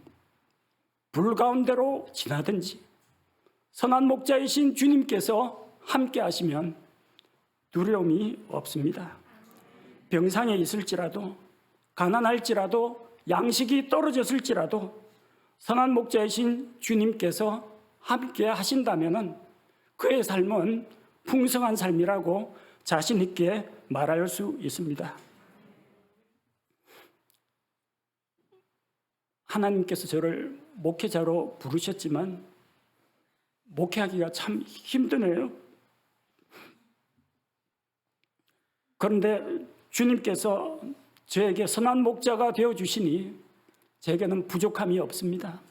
불 가운데로 지나든지 선한 목자이신 주님께서 함께 하시면 두려움이 없습니다. 병상에 있을지라도 가난할지라도 양식이 떨어졌을지라도 선한 목자이신 주님께서 함께 하신다면 그의 삶은 풍성한 삶이라고 자신 있게 말할 수 있습니다. 하나님께서 저를 목회자로 부르셨지만 목회하기가 참 힘드네요. 그런데 주님께서 저에게 선한 목자가 되어주시니 제게는 부족함이 없습니다.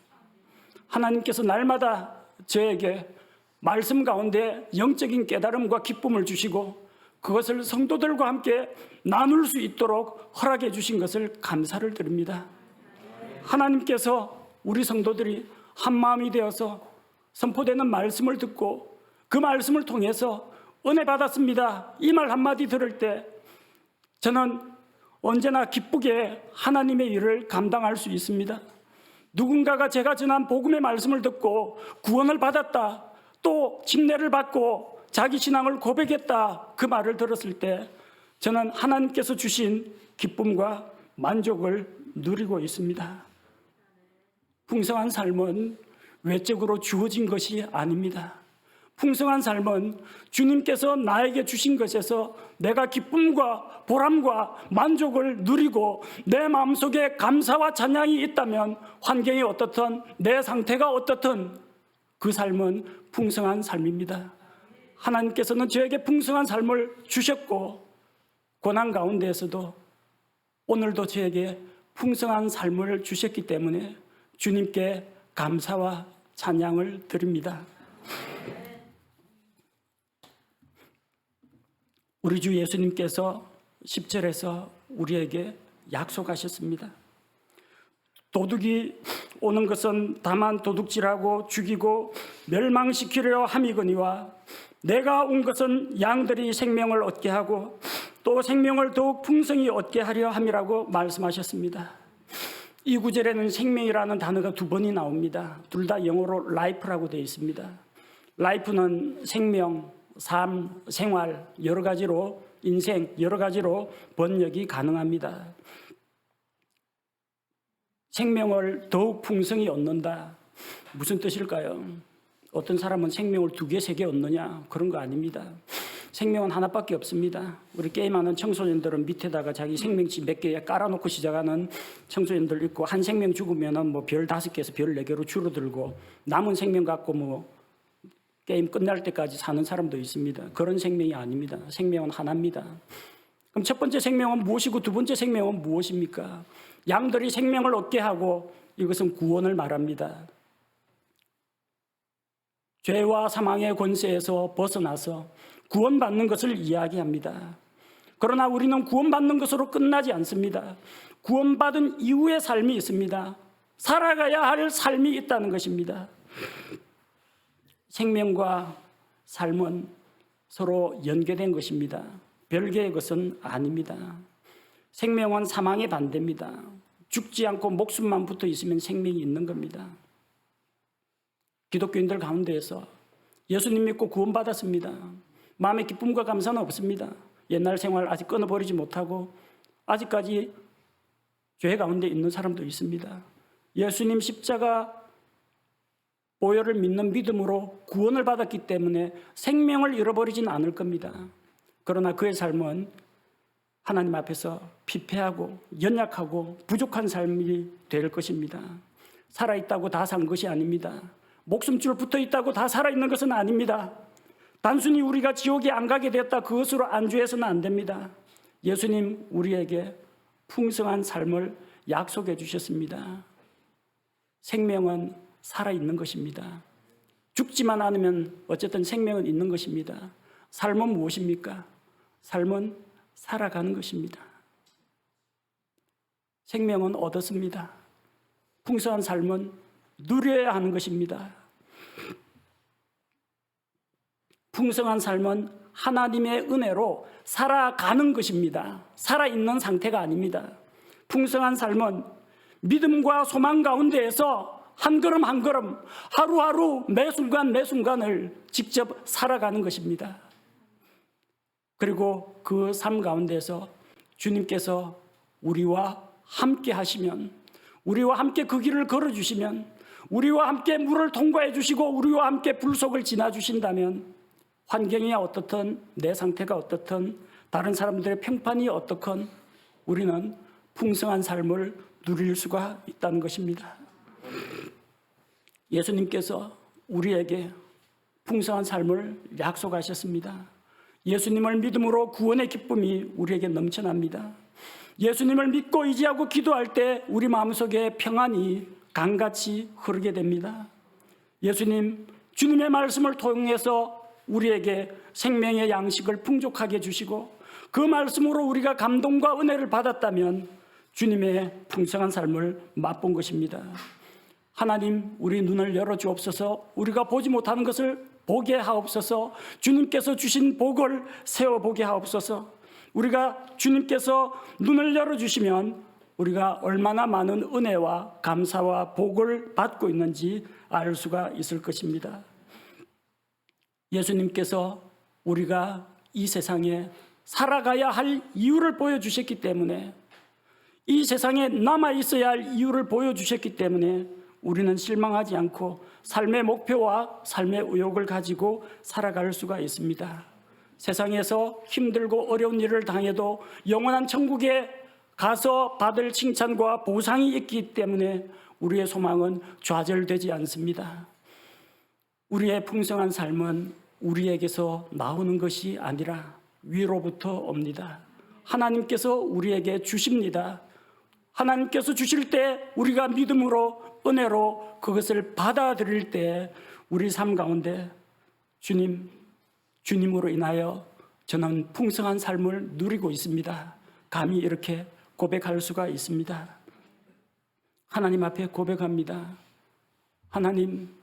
하나님께서 날마다 저에게 말씀 가운데 영적인 깨달음과 기쁨을 주시고 그것을 성도들과 함께 나눌 수 있도록 허락해 주신 것을 감사를 드립니다. 하나님께서 우리 성도들이 한마음이 되어서 선포되는 말씀을 듣고 그 말씀을 통해서 은혜 받았습니다. 이 말 한마디 들을 때 저는 언제나 기쁘게 하나님의 일을 감당할 수 있습니다. 누군가가 제가 전한 복음의 말씀을 듣고 구원을 받았다, 또 침례를 받고 자기 신앙을 고백했다, 그 말을 들었을 때 저는 하나님께서 주신 기쁨과 만족을 누리고 있습니다. 풍성한 삶은 외적으로 주어진 것이 아닙니다. 풍성한 삶은 주님께서 나에게 주신 것에서 내가 기쁨과 보람과 만족을 누리고 내 마음속에 감사와 찬양이 있다면 환경이 어떻든 내 상태가 어떻든 그 삶은 풍성한 삶입니다. 하나님께서는 저에게 풍성한 삶을 주셨고 고난 가운데에서도 오늘도 저에게 풍성한 삶을 주셨기 때문에 주님께 감사와 찬양을 드립니다. 우리 주 예수님께서 10절에서 우리에게 약속하셨습니다. 도둑이 오는 것은 다만 도둑질하고 죽이고 멸망시키려 함이거니와 내가 온 것은 양들이 생명을 얻게 하고 또 생명을 더욱 풍성히 얻게 하려 함이라고 말씀하셨습니다. 이 구절에는 생명이라는 단어가 두 번이 나옵니다. 둘 다 영어로 life라고 되어 있습니다. life는 생명, 삶, 생활 여러 가지로 인생 여러 가지로 번역이 가능합니다. 생명을 더욱 풍성히 얻는다. 무슨 뜻일까요? 어떤 사람은 생명을 2개, 3개 얻느냐? 그런 거 아닙니다. 생명은 하나밖에 없습니다. 우리 게임하는 청소년들은 밑에다가 자기 생명치 몇 개 깔아놓고 시작하는 청소년들 있고 한 생명 죽으면은 뭐 별 5개에서 별 4개로 줄어들고 남은 생명 갖고 뭐 게임 끝날 때까지 사는 사람도 있습니다. 그런 생명이 아닙니다. 생명은 하나입니다. 그럼 첫 번째 생명은 무엇이고 두 번째 생명은 무엇입니까? 양들이 생명을 얻게 하고 이것은 구원을 말합니다. 죄와 사망의 권세에서 벗어나서 구원받는 것을 이야기합니다. 그러나 우리는 구원받는 것으로 끝나지 않습니다. 구원받은 이후의 삶이 있습니다. 살아가야 할 삶이 있다는 것입니다. 생명과 삶은 서로 연계된 것입니다. 별개의 것은 아닙니다. 생명은 사망의 반대입니다. 죽지 않고 목숨만 붙어 있으면 생명이 있는 겁니다. 기독교인들 가운데에서 예수님 믿고 구원받았습니다. 마음의 기쁨과 감사는 없습니다. 옛날 생활 아직 끊어버리지 못하고 아직까지 교회 가운데 있는 사람도 있습니다. 예수님 십자가 보혈을 믿는 믿음으로 구원을 받았기 때문에 생명을 잃어버리진 않을 겁니다. 그러나 그의 삶은 하나님 앞에서 피폐하고 연약하고 부족한 삶이 될 것입니다. 살아있다고 다 산 것이 아닙니다. 목숨줄 붙어있다고 다 살아있는 것은 아닙니다. 단순히 우리가 지옥에 안 가게 되었다 그것으로 안주해서는 안 됩니다. 예수님 우리에게 풍성한 삶을 약속해 주셨습니다. 생명은 살아있는 것입니다. 죽지만 않으면 어쨌든 생명은 있는 것입니다. 삶은 무엇입니까? 삶은 살아가는 것입니다. 생명은 얻었습니다. 풍성한 삶은 누려야 하는 것입니다. 풍성한 삶은 하나님의 은혜로 살아가는 것입니다. 살아있는 상태가 아닙니다. 풍성한 삶은 믿음과 소망 가운데에서 한 걸음 한 걸음 하루하루 매 순간 매 순간을 직접 살아가는 것입니다. 그리고 그 삶 가운데서 주님께서 우리와 함께 하시면, 우리와 함께 그 길을 걸어주시면, 우리와 함께 물을 통과해 주시고 우리와 함께 불속을 지나주신다면 환경이 어떻든 내 상태가 어떻든 다른 사람들의 평판이 어떻건 우리는 풍성한 삶을 누릴 수가 있다는 것입니다. 예수님께서 우리에게 풍성한 삶을 약속하셨습니다. 예수님을 믿음으로 구원의 기쁨이 우리에게 넘쳐납니다. 예수님을 믿고 의지하고 기도할 때 우리 마음속에 평안이 강같이 흐르게 됩니다. 예수님, 주님의 말씀을 통해서 우리에게 생명의 양식을 풍족하게 주시고 그 말씀으로 우리가 감동과 은혜를 받았다면 주님의 풍성한 삶을 맛본 것입니다. 하나님, 우리 눈을 열어주옵소서. 우리가 보지 못하는 것을 보게 하옵소서. 주님께서 주신 복을 세워보게 하옵소서. 우리가 주님께서 눈을 열어주시면 우리가 얼마나 많은 은혜와 감사와 복을 받고 있는지 알 수가 있을 것입니다. 예수님께서 우리가 이 세상에 살아가야 할 이유를 보여주셨기 때문에, 이 세상에 남아있어야 할 이유를 보여주셨기 때문에 우리는 실망하지 않고 삶의 목표와 삶의 의욕을 가지고 살아갈 수가 있습니다. 세상에서 힘들고 어려운 일을 당해도 영원한 천국에 가서 받을 칭찬과 보상이 있기 때문에 우리의 소망은 좌절되지 않습니다. 우리의 풍성한 삶은 우리에게서 나오는 것이 아니라 위로부터 옵니다. 하나님께서 우리에게 주십니다. 하나님께서 주실 때 우리가 믿음으로 은혜로 그것을 받아들일 때 우리 삶 가운데 주님으로 인하여 저는 풍성한 삶을 누리고 있습니다. 감히 이렇게 고백할 수가 있습니다. 하나님 앞에 고백합니다. 하나님,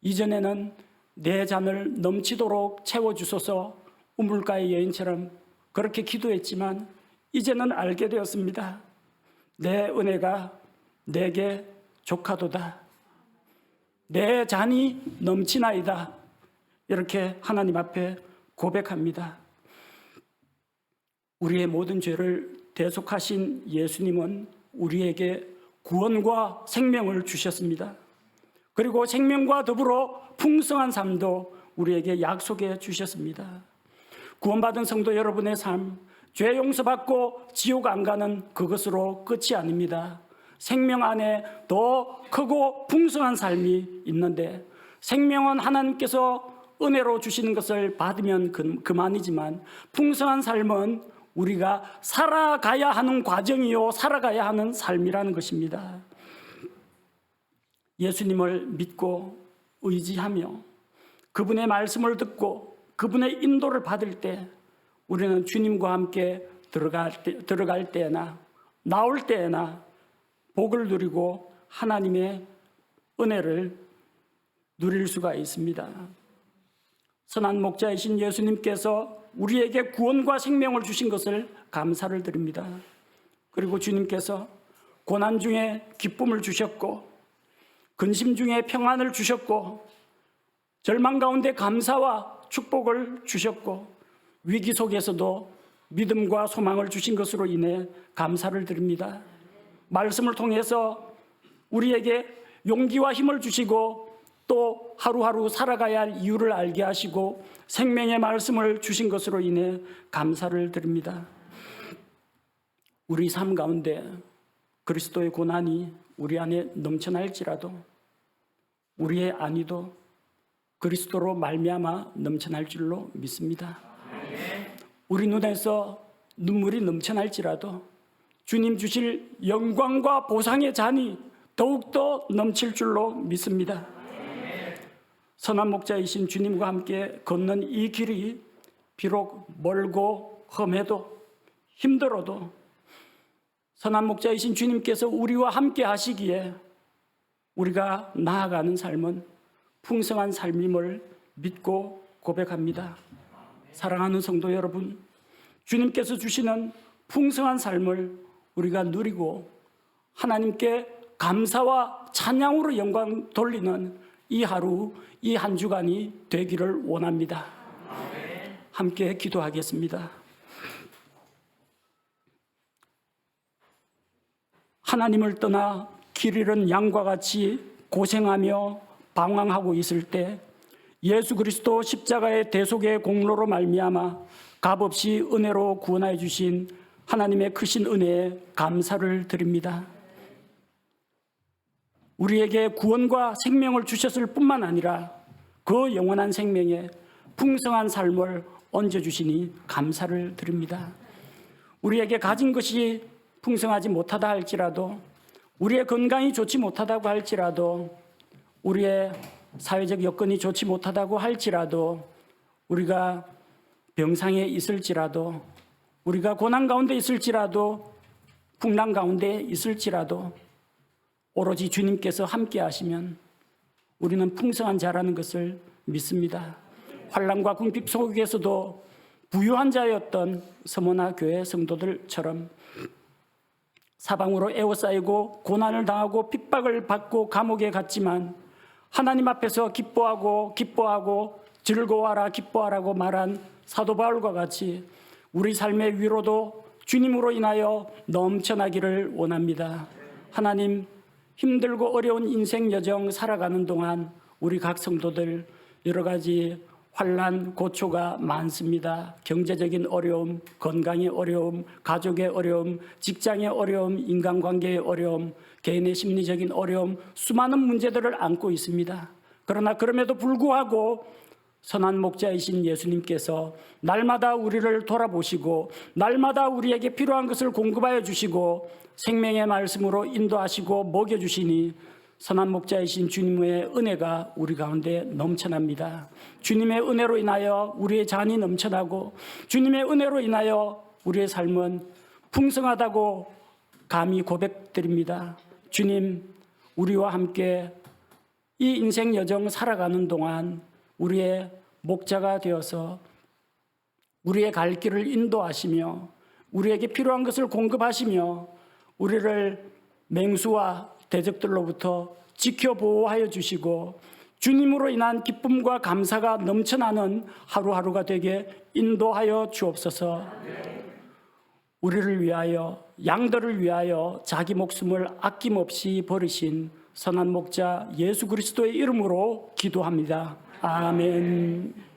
이전에는 내 잔을 넘치도록 채워주소서 우물가의 여인처럼 그렇게 기도했지만 이제는 알게 되었습니다. 내 은혜가 내게 족하도다. 내 잔이 넘치나이다. 이렇게 하나님 앞에 고백합니다. 우리의 모든 죄를 대속하신 예수님은 우리에게 구원과 생명을 주셨습니다. 그리고 생명과 더불어 풍성한 삶도 우리에게 약속해 주셨습니다. 구원받은 성도 여러분의 삶, 죄 용서받고 지옥 안 가는 그것으로 끝이 아닙니다. 생명 안에 더 크고 풍성한 삶이 있는데, 생명은 하나님께서 은혜로 주시는 것을 받으면 그만이지만 풍성한 삶은 우리가 살아가야 하는 과정이요, 살아가야 하는 삶이라는 것입니다. 예수님을 믿고 의지하며 그분의 말씀을 듣고 그분의 인도를 받을 때 우리는 주님과 함께 들어갈 때나 나올 때나 복을 누리고 하나님의 은혜를 누릴 수가 있습니다. 선한 목자이신 예수님께서 우리에게 구원과 생명을 주신 것을 감사를 드립니다. 그리고 주님께서 고난 중에 기쁨을 주셨고 근심 중에 평안을 주셨고 절망 가운데 감사와 축복을 주셨고 위기 속에서도 믿음과 소망을 주신 것으로 인해 감사를 드립니다. 말씀을 통해서 우리에게 용기와 힘을 주시고 또 하루하루 살아가야 할 이유를 알게 하시고 생명의 말씀을 주신 것으로 인해 감사를 드립니다. 우리 삶 가운데 그리스도의 고난이 우리 안에 넘쳐날지라도 우리의 안위도 그리스도로 말미암아 넘쳐날 줄로 믿습니다. 우리 눈에서 눈물이 넘쳐날지라도 주님 주실 영광과 보상의 잔이 더욱더 넘칠 줄로 믿습니다. 선한 목자이신 주님과 함께 걷는 이 길이 비록 멀고 험해도 힘들어도 선한 목자이신 주님께서 우리와 함께 하시기에 우리가 나아가는 삶은 풍성한 삶임을 믿고 고백합니다. 사랑하는 성도 여러분, 주님께서 주시는 풍성한 삶을 우리가 누리고 하나님께 감사와 찬양으로 영광 돌리는 이 하루, 이 한 주간이 되기를 원합니다. 함께 기도하겠습니다. 하나님을 떠나 길 잃은 양과 같이 고생하며 방황하고 있을 때 예수 그리스도 십자가의 대속의 공로로 말미암아 값없이 은혜로 구원하여 주신 하나님의 크신 은혜에 감사를 드립니다. 우리에게 구원과 생명을 주셨을 뿐만 아니라 그 영원한 생명에 풍성한 삶을 얹어주시니 감사를 드립니다. 우리에게 가진 것이 풍성하지 못하다 할지라도 우리의 건강이 좋지 못하다고 할지라도 우리의 사회적 여건이 좋지 못하다고 할지라도 우리가 병상에 있을지라도 우리가 고난 가운데 있을지라도 풍랑 가운데 있을지라도 오로지 주님께서 함께 하시면 우리는 풍성한 자라는 것을 믿습니다. 환난과 궁핍 속에서도 부유한 자였던 서머나 교회 성도들처럼 사방으로 에워싸이고 고난을 당하고 핍박을 받고 감옥에 갔지만 하나님 앞에서 기뻐하고 즐거워하라 기뻐하라고 말한 사도 바울과 같이 우리 삶의 위로도 주님으로 인하여 넘쳐나기를 원합니다. 하나님, 힘들고 어려운 인생 여정 살아가는 동안 우리 각 성도들 여러 가지 환난, 고초가 많습니다. 경제적인 어려움, 건강의 어려움, 가족의 어려움, 직장의 어려움, 인간관계의 어려움, 개인의 심리적인 어려움, 수많은 문제들을 안고 있습니다. 그러나 그럼에도 불구하고 선한 목자이신 예수님께서 날마다 우리를 돌아보시고 날마다 우리에게 필요한 것을 공급하여 주시고 생명의 말씀으로 인도하시고 먹여주시니 선한 목자이신 주님의 은혜가 우리 가운데 넘쳐납니다. 주님의 은혜로 인하여 우리의 잔이 넘쳐나고 주님의 은혜로 인하여 우리의 삶은 풍성하다고 감히 고백드립니다. 주님, 우리와 함께 이 인생 여정 살아가는 동안 우리의 목자가 되어서 우리의 갈 길을 인도하시며 우리에게 필요한 것을 공급하시며 우리를 맹수와 대적들로부터 지켜 보호하여 주시고 주님으로 인한 기쁨과 감사가 넘쳐나는 하루하루가 되게 인도하여 주옵소서. 우리를 위하여 양들을 위하여 자기 목숨을 아낌없이 버리신 선한 목자 예수 그리스도의 이름으로 기도합니다. 아멘.